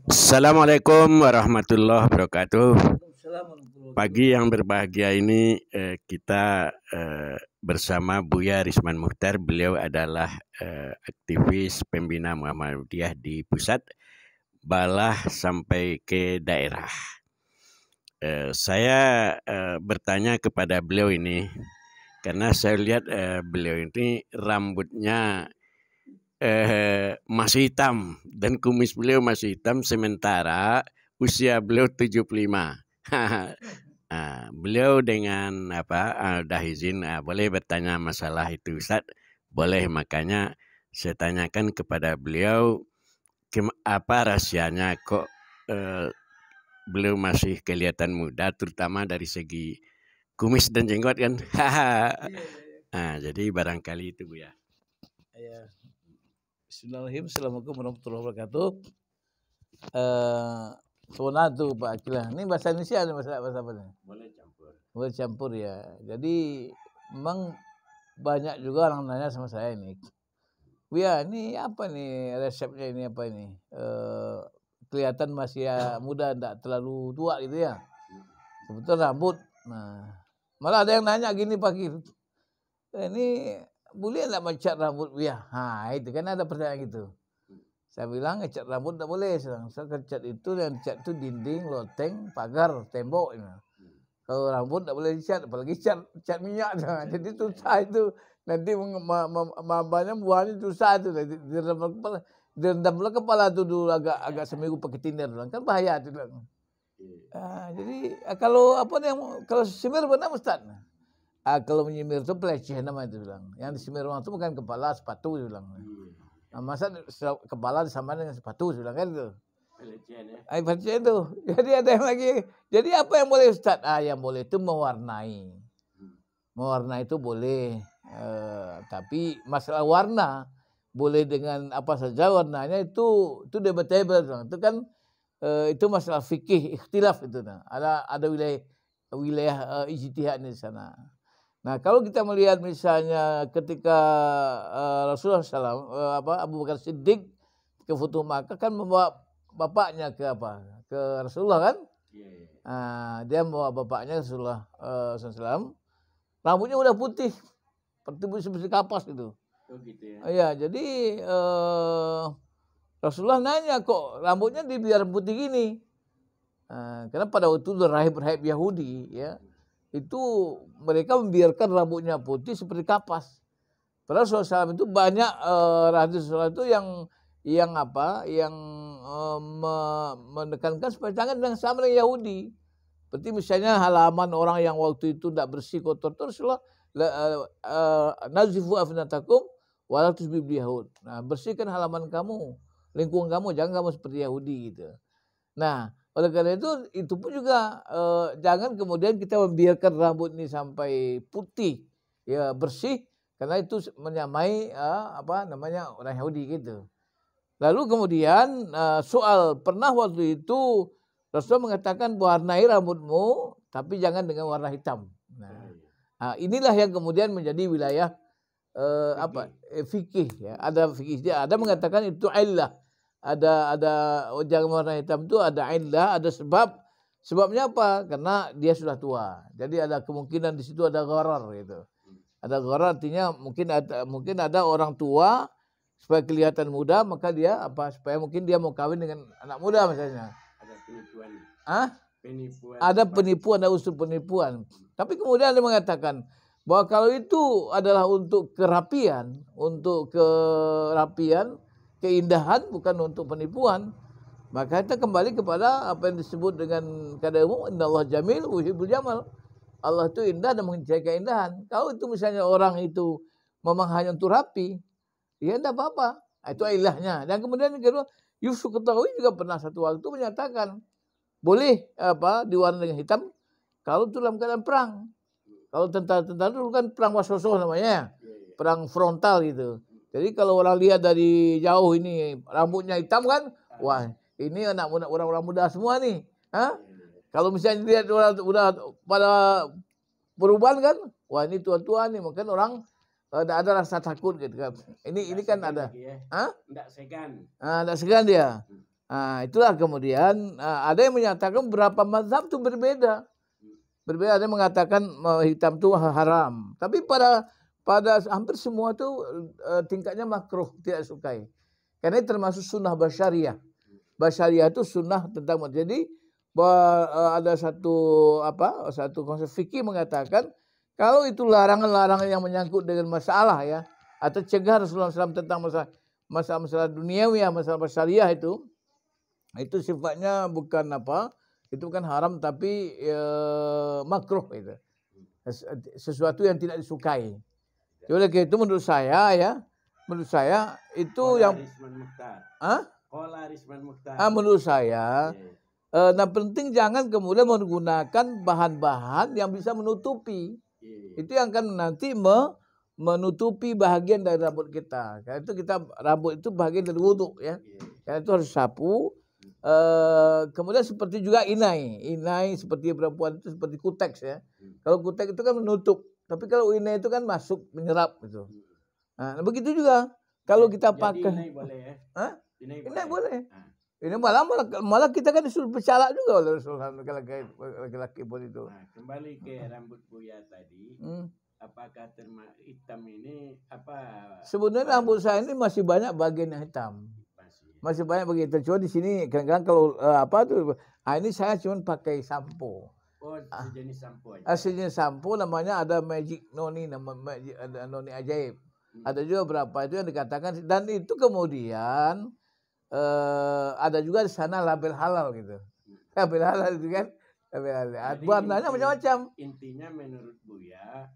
Assalamualaikum warahmatullahi wabarakatuh. Pagi yang berbahagia ini kita bersama Buya Risman Mukhtar. Beliau adalah aktivis pembina Muhammadiyah di pusat, balah sampai ke daerah. Saya bertanya kepada beliau ini karena saya lihat beliau ini rambutnya masih hitam dan kumis beliau masih hitam sementara usia beliau 75. Beliau dengan udah izin boleh bertanya masalah itu Ustaz? Boleh, makanya saya tanyakan kepada beliau apa rahasianya kok beliau masih kelihatan muda, terutama dari segi kumis dan jenggot kan. Jadi barangkali itu Bu ya. Bismillahirrahmanirrahim. Assalamualaikum warahmatullahi wabarakatuh. Sona tuh Pak Akilah. Ini bahasa Indonesia atau bahasa apa nih? Boleh campur. Boleh campur ya. Jadi memang banyak juga orang nanya sama saya ini. Buya, ini apa nih resepnya ini apa ini? Kelihatan masih muda, enggak terlalu tua gitu ya. Sebetulnya rambut. Nah, malah ada yang nanya gini Pak Akil. Ini boleh enggak mencat rambut Buya? Itu kan ada pertanyaan gitu. Saya bilang cat rambut enggak boleh. Saya cat itu yang cat itu dinding, loteng, pagar, tembok. Kalau rambut enggak boleh dicat, apalagi cat minyak. Jadi susah itu. Nanti buahnya susah itu. Direndam kepala itu dulu agak seminggu pakai tinder. Kan bahaya itu. Jadi kalau kalau semir benar Ustaz. Kalau menyemir itu pelecehan nama itu bilang. Yang disemir orang itu bukan kepala, sepatu dia bilang. Masa kepala disamakan dengan sepatu dia bilang kan itu. Pelecehan ya. Pelecehan itu. Jadi ada yang lagi. Jadi apa yang boleh Ustaz? Yang boleh itu mewarnai. Mewarnai itu boleh. Tapi masalah warna boleh dengan apa saja warnanya itu debatable. Itu kan itu masalah fikih ikhtilaf itu. Ada wilayah ijtihad di sana. Nah, kalau kita melihat misalnya ketika Rasulullah SAW, Abu Bakar Siddiq ke Futuh Makkah kan membawa bapaknya ke Rasulullah kan? Dia membawa bapaknya Rasulullah SAW. Rambutnya udah putih, seperti kapas gitu. Oh gitu ya. Iya, jadi Rasulullah nanya kok rambutnya dibiar putih gini. Karena pada waktu itu rahib-rahib Yahudi ya. Itu mereka membiarkan rambutnya putih seperti kapas. Padahal Rasulullah SAW itu banyak Rasulullah itu yang menekankan supaya jangan yang sama dengan Yahudi. Seperti misalnya halaman orang yang waktu itu tidak bersih kotor terus Rasulullah nazifu afnatakum wala tusbihu Yahud. Nah, bersihkan halaman kamu, lingkungan kamu, jangan kamu seperti Yahudi gitu. Nah, oleh karena itu pun juga jangan kemudian kita membiarkan rambut ini sampai putih, ya bersih, karena itu menyamai orang Yahudi gitu. Lalu kemudian soal pernah waktu itu Rasulullah mengatakan warnai rambutmu, tapi jangan dengan warna hitam. Nah, inilah yang kemudian menjadi wilayah fikih. Ya. Ada fikih, ada mengatakan itu illah. Ada jangan warna hitam itu ada illah, ada sebab. Sebabnya apa? Karena dia sudah tua. Jadi ada kemungkinan di situ ada gharar gitu. Ada gharar artinya mungkin ada orang tua supaya kelihatan muda, maka dia supaya mungkin dia mau kawin dengan anak muda misalnya. Ada penipuan. Penipuan. Ada penipuan, ada unsur penipuan. Tapi kemudian dia mengatakan bahwa kalau itu adalah untuk kerapian, keindahan, bukan untuk penipuan, maka kita kembali kepada apa yang disebut dengan kata umum, innallaha jamil wa yuhibbul jamal. Allah itu indah dan mencintai keindahan. Kalau itu misalnya orang itu memang hanya untuk rapi, ya tidak apa-apa. Itu ilahnya. Dan kemudian kedua, Yusuf Ketahui juga pernah satu waktu menyatakan boleh diwarnai dengan hitam kalau itu dalam keadaan perang. Kalau tentara dulu kan perang wasoso namanya, perang frontal gitu. Jadi kalau orang lihat dari jauh ini rambutnya hitam kan, wah ini orang-orang muda semua nih. Kalau misalnya lihat orang udah pada perubahan kan, wah ini tua-tua nih, mungkin orang ada rasa takut gitu kan. Ini kan ada. Hah? Enggak segan. Enggak segan dia. Itulah kemudian ada yang menyatakan beberapa mazhab itu berbeda. Berbeda, ada yang mengatakan hitam itu haram. Tapi pada hampir semua itu tingkatnya makruh, tidak sukai. Karena ini termasuk sunnah basyariah. Basyariah itu sunnah tentang jadi ada satu konsep fikih mengatakan kalau itu larangan-larangan yang menyangkut dengan masalah ya, atau cegah Rasulullah SAW tentang masalah duniawi ya, masalah basyariah itu sifatnya bukan itu bukan haram tapi makruh itu. Sesuatu yang tidak disukai. Oleh karena itu menurut saya itu yang menurut saya penting jangan kemudian menggunakan bahan-bahan yang bisa menutupi. Itu yang akan nanti menutupi bahagian dari rambut kita. Karena itu rambut itu bahagian dari wudhu ya. Karena itu harus sapu. Kemudian seperti juga inai seperti perempuan itu seperti kuteks ya. Kalau kuteks itu kan menutup, tapi kalau inai itu kan masuk menyerap gitu. Nah begitu juga kalau kita pakai. Inai boleh ya? Inai boleh. Ini malah kita kan disuruh bercalak juga oleh Rasulullah laki-laki pun itu. Nah, kembali ke rambut Buya tadi. Apakah hitam ini apa? Sebenarnya rambut saya ini masih banyak bagian yang hitam. Masih banyak begitu. Cuma di sini kadang-kadang kalau ini saya cuma pakai sampo. Oh, sejenis sampo aja. Sejenis sampo namanya ada Magic Noni, ada Noni ajaib. Ada juga berapa itu yang dikatakan dan itu kemudian ada juga di sana label halal gitu. Label halal itu kan. Label halal. Warnanya macam-macam. Intinya menurut Buya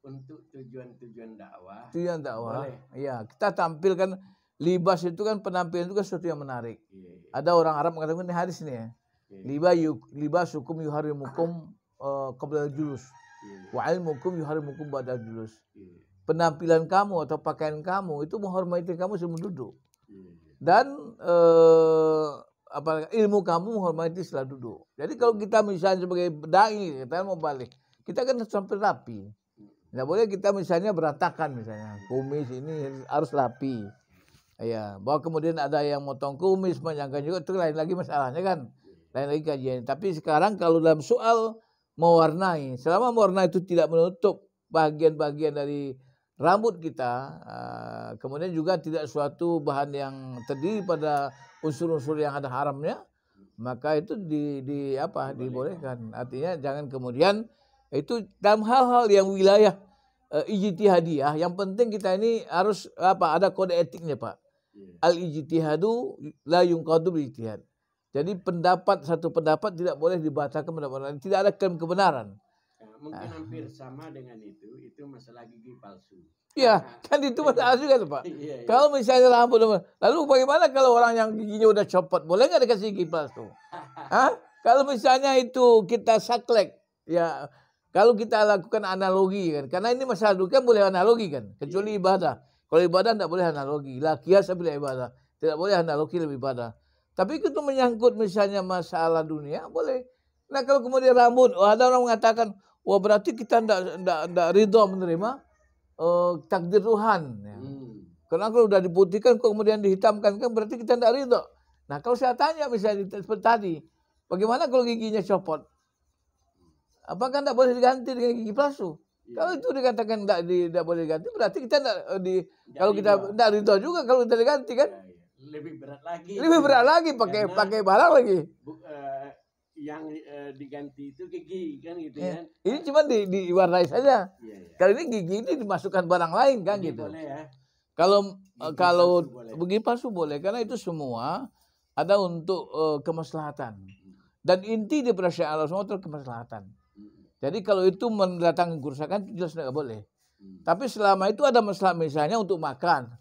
untuk tujuan dakwah. Tujuan dakwah. Iya, kita tampilkan libas itu kan penampilan itu kan sesuatu yang menarik. Ada orang Arab mengatakan ini hadis nih ya. Libas hukum yuharimukum qabla julus. Wa ilmukum yuharimukum ba'da julus. Penampilan kamu atau pakaian kamu itu menghormati kamu sebelum duduk. Dan ilmu kamu menghormati setelah duduk. Jadi kalau kita misalnya sebagai dai kita mau balik, kita kan sampai rapi. Nggak boleh kita misalnya berantakan misalnya. Kumis ini harus rapi. Ya, bahwa kemudian ada yang motong kumis, menyangka juga itu lain lagi masalahnya kan, lain lagi kajian. Tapi sekarang kalau dalam soal mewarnai, selama mewarnai itu tidak menutup bagian-bagian dari rambut kita, kemudian juga tidak suatu bahan yang terdiri pada unsur-unsur yang ada haramnya, maka itu dibolehkan. Artinya jangan kemudian itu dalam hal-hal yang wilayah ijtihadiyah, yang penting kita ini harus ada kode etiknya Pak. Al-ijtihadu la yunqadu bil-ijtihad. Jadi satu pendapat tidak boleh dibatalkan pendapat lain. Tidak ada klaim kebenaran. Mungkin hampir sama dengan itu masalah gigi palsu. Iya, kan itu masalah juga tuh Pak. Kalau misalnya rambut, lalu bagaimana kalau orang yang giginya udah copot, boleh nggak dikasih gigi palsu? Kalau misalnya itu kita saklek, ya kalau kita lakukan analogi kan, karena ini masalah kan boleh analogi kan, kecuali ibadah. Kalau ibadah tidak boleh analogi. La qiyasa bil ibadah. Tidak boleh analogi lebih ibadah. Tapi itu menyangkut misalnya masalah dunia, boleh. Nah kalau kemudian rambut, ada orang mengatakan, wah berarti kita tidak ridho menerima takdir Tuhan. Ya. Karena kalau sudah diputihkan, kemudian dihitamkan, kan berarti kita tidak ridho. Nah kalau saya tanya misalnya seperti tadi, bagaimana kalau giginya copot? Apakah tidak boleh diganti dengan gigi palsu? Kalau itu dikatakan tidak boleh diganti, berarti kita kalau kita tidak ridho juga kalau kita diganti kan? Lebih berat lagi. Lebih berat lagi pakai barang lagi. Yang diganti itu gigi kan gitu kan? Ini cuma diwarnai saja. Kalau ini gigi ini dimasukkan barang lain kan gitu. Boleh ya. Kalau gigi palsu boleh karena itu semua ada untuk kemaslahatan. Dan inti daripada syariat Allah semua itu kemaslahatan. Jadi kalau itu mendatangkan kerusakan jelas tidak boleh. Tapi selama itu ada masalah misalnya untuk makan.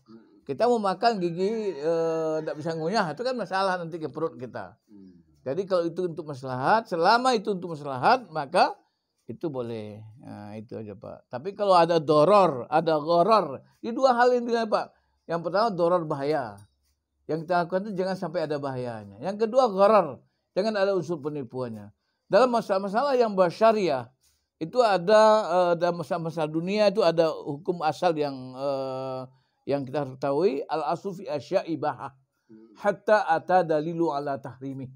Kita mau makan gigi tidak bisa ngunyah, itu kan masalah nanti ke perut kita. Jadi kalau itu untuk maslahat, selama itu untuk maslahat, maka itu boleh. Nah, itu aja Pak. Tapi kalau ada doror, ada goror, ini dua hal ini Pak. Yang pertama doror bahaya. Yang kita lakukan itu jangan sampai ada bahayanya. Yang kedua goror, jangan ada unsur penipuannya. Dalam masalah-masalah yang basyariah, itu ada dalam masalah dunia itu ada hukum asal yang kita harus ketahui, al aslu fi asya'i ibahah hatta ata dalilu ala tahrimi.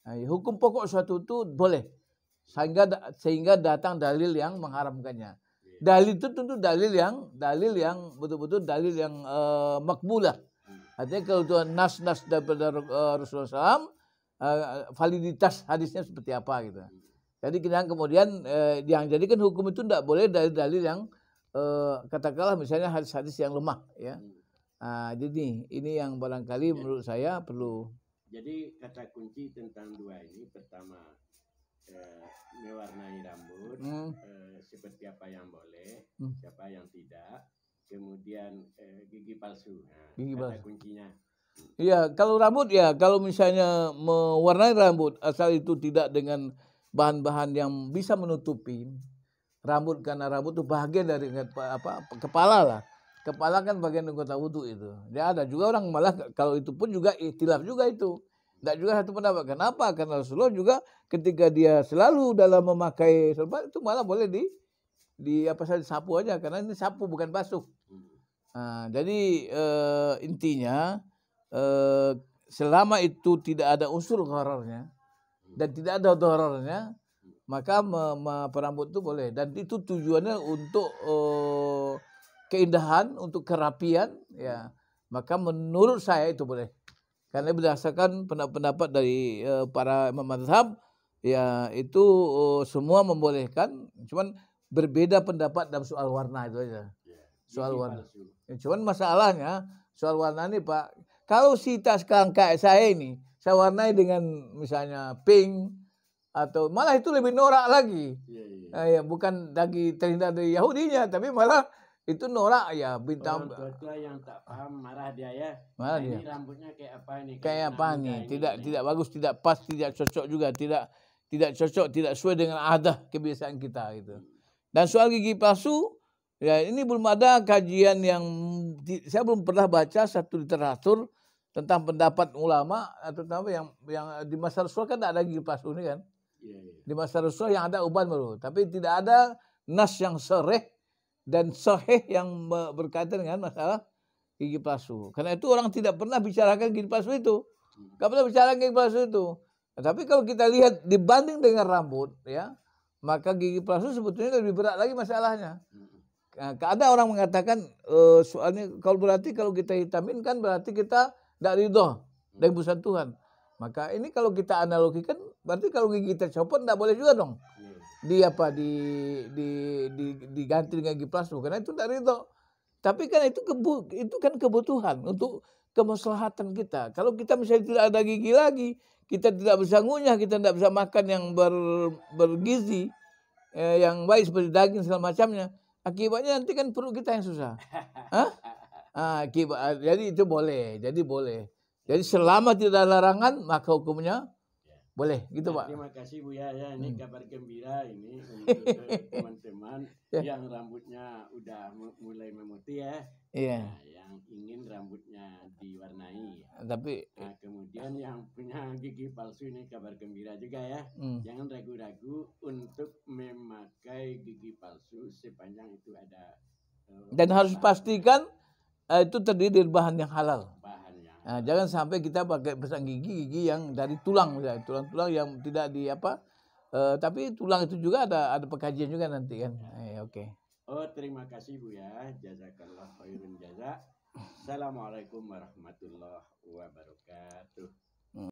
Nah, hukum pokok suatu itu boleh sehingga datang dalil yang mengharamkannya. Dalil itu tentu dalil yang betul-betul dalil yang makbulah. Artinya kalau itu nas daripada Rasulullah SAW, validitas hadisnya seperti apa gitu. Jadi kemudian yang jadikan hukum itu tidak boleh dari dalil yang katakanlah misalnya hadis-hadis yang lemah ya. Jadi ini yang barangkali menurut saya perlu. Jadi kata kunci tentang dua ini, pertama mewarnai rambut, seperti apa yang boleh, siapa yang tidak. Kemudian gigi palsu. Nah, Gigi kata palsu. kuncinya. Iya, kalau rambut ya, kalau misalnya mewarnai rambut asal itu tidak dengan bahan-bahan yang bisa menutupi rambut, karena rambut itu bagian dari kepala lah. Kepala kan bagian anggota wudhu itu. Ya ada juga orang malah kalau itu pun juga ikhtilaf juga itu. Tidak juga satu pendapat. Kenapa? Karena Rasulullah juga ketika dia selalu dalam memakai sorban itu malah boleh disapu aja, karena ini sapu bukan basuh. Nah, jadi intinya selama itu tidak ada unsur ghararnya dan tidak ada dorornya, maka perambut itu boleh, dan itu tujuannya untuk keindahan, untuk kerapian ya, maka menurut saya itu boleh, karena berdasarkan pendapat dari para imam mazhab ya, itu semua membolehkan, cuman berbeda pendapat dalam soal warna itu aja. Soal warna. Cuman masalahnya soal warna ini Pak, kalau sekarang kayak saya ini, saya warnai dengan misalnya pink, atau malah itu lebih norak lagi. Ya, bukan lagi terhindar dari Yahudinya, tapi malah itu norak ya, bintang. Orang tua yang tak paham marah dia ya. Marah ini dia. Rambutnya kayak apa ini? Kayak apa nih? Tidak bagus, tidak pas, tidak cocok juga, tidak cocok, tidak sesuai dengan adat kebiasaan kita gitu. Dan soal gigi palsu, ya ini belum ada kajian yang, saya belum pernah baca satu literatur tentang pendapat ulama, atau yang di masa Rasulullah kan tidak ada gigi palsu ini kan. Di masa Rasulullah yang ada uban baru, tapi tidak ada nas yang sahih dan sahih yang berkaitan dengan masalah gigi palsu. Karena itu orang tidak pernah bicarakan gigi palsu itu. Tidak pernah bicarakan gigi palsu itu. Nah, tapi kalau kita lihat dibanding dengan rambut ya, maka gigi palsu sebetulnya lebih berat lagi masalahnya. Nah, ada orang mengatakan soalnya kalau kita hitamin kan berarti kita tidak ridho dari keputusan Tuhan. Maka ini kalau kita analogikan, berarti kalau gigi kita copot tidak boleh juga dong. Diganti dengan gigi palsu, karena itu tidak ridho. Tapi kan itu kan kebutuhan untuk kemaslahatan kita. Kalau kita misalnya tidak ada gigi lagi, kita tidak bisa ngunyah, kita tidak bisa makan yang bergizi, yang baik seperti daging segala macamnya. Akibatnya nanti kan perut kita yang susah. Jadi itu boleh. Jadi selama tidak ada larangan, maka hukumnya boleh, gitu Pak. Terima kasih Buya ya, ini kabar gembira ini untuk teman-teman yang rambutnya udah mulai memutih ya. Iya. Nah, yang ingin rambutnya diwarnai. Tapi kemudian yang punya gigi palsu ini kabar gembira juga ya. Jangan ragu-ragu untuk memakai gigi palsu sepanjang itu ada. Dan harus pastikan itu terdiri dari bahan yang halal. Nah, jangan sampai kita pakai pasang gigi yang dari tulang, tulang yang tidak tapi tulang itu juga ada pengkajian juga nanti kan. Oke. Oh, terima kasih Bu ya. Jazakallah khairun jaza. Assalamualaikum warahmatullahi wabarakatuh.